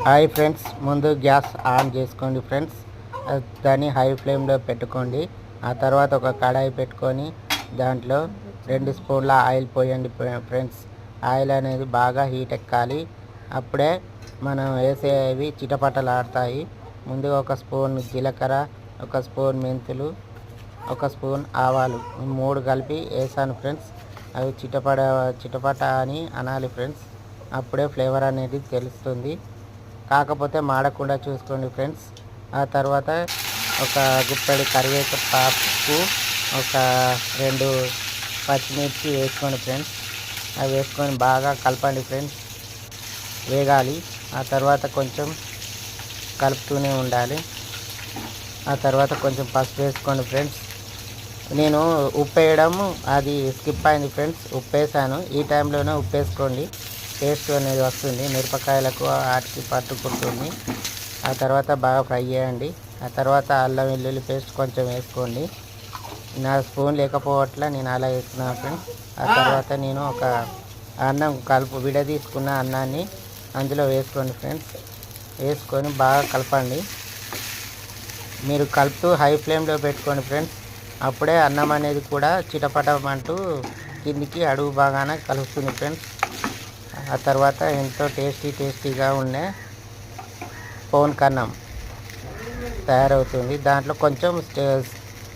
Hi friends, ముందు gas on చేసుకోండి friends. దాన్ని హై ఫ్లేమ్లో పెట్టుకోండి. ఆ తర్వాత ఒక కడాయి పెట్టుకొని దాంట్లో 2 స్పూన్ల ఆయిల్ పోయండి ఫ్రెండ్స్. ఆయిల్ అనేది బాగా హీట్ ఎక్కాలి. అప్పుడే మనం వేసేవి చిటపటలాడతాయి. ముందుగా ఒక స్పూన్ జీలకర్ర, ఒక స్పూన్ మెంతులు, ఒక స్పూన్ ఆవాలు 3 కలిపి వేసాను ఫ్రెండ్స్. అవి చిటపట అని అనాలి ఫ్రెండ్స్. అప్పుడే ఫ్లేవర్ అనేది తెలుస్తుంది. కాకపోతే మాడకుండా చూసుకోండి ఫ్రెండ్స్. ఆ తర్వాత ఒక గుప్పెడు కరివేపాకు, ఒక 2 పచ్చిమిర్చి వేసుకోండి ఫ్రెండ్స్. అవి వేసుకొని బాగా కలపండి ఫ్రెండ్స్. వేగాలి. ఆ తర్వాత కొంచెం కలుపుతూనే ఉండాలి. ఆ తర్వాత కొంచెం పసుపు వేసుకోండి ఫ్రెండ్స్. నేను ఉప్పు వేయడం అది స్కిప్ అయింది ఫ్రెండ్స్. ఉప్పు వేసాను. ఈ టైంలోనే ఉప్పు వేసుకోండి, టేస్ట్ అనేది వస్తుంది. మిరపకాయలకు వాటికి పట్టుకుంటుంది. ఆ తర్వాత బాగా ఫ్రై చేయండి. ఆ తర్వాత అల్లం వెల్లుల్లి పేస్ట్ కొంచెం వేసుకోండి. నా స్పూన్ లేకపోవట్ల నేను అలా వేసుకున్నాను ఫ్రెండ్స్. ఆ తర్వాత నేను ఒక అన్నం విడదీసుకున్న అన్నాన్ని అందులో వేసుకోండి ఫ్రెండ్స్. వేసుకొని బాగా కలపండి. మీరు కలుపుతూ హై ఫ్లేమ్లో పెట్టుకోండి ఫ్రెండ్స్. అప్పుడే అన్నం అనేది కూడా చిటపటమంటూ కిందికి అడుగు బాగానే కలుస్తుంది ఫ్రెండ్స్. ఆ తర్వాత ఎంతో టేస్టీగా ఉండే పోన్కన్నం తయారవుతుంది. దాంట్లో కొంచెం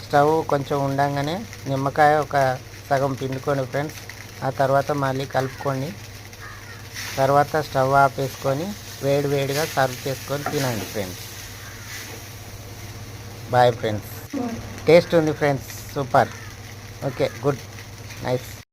స్టవ్ కొంచెం ఉండగానే నిమ్మకాయ ఒక సగం పిండుకోండి ఫ్రెండ్స్. ఆ తర్వాత మళ్ళీ కలుపుకోండి. తర్వాత స్టవ్ ఆపేసుకొని వేడిగా సర్వ్ చేసుకొని తినండి ఫ్రెండ్స్. Boy friends. టేస్ట్ ఉంది friends, super. Okay, good, nice.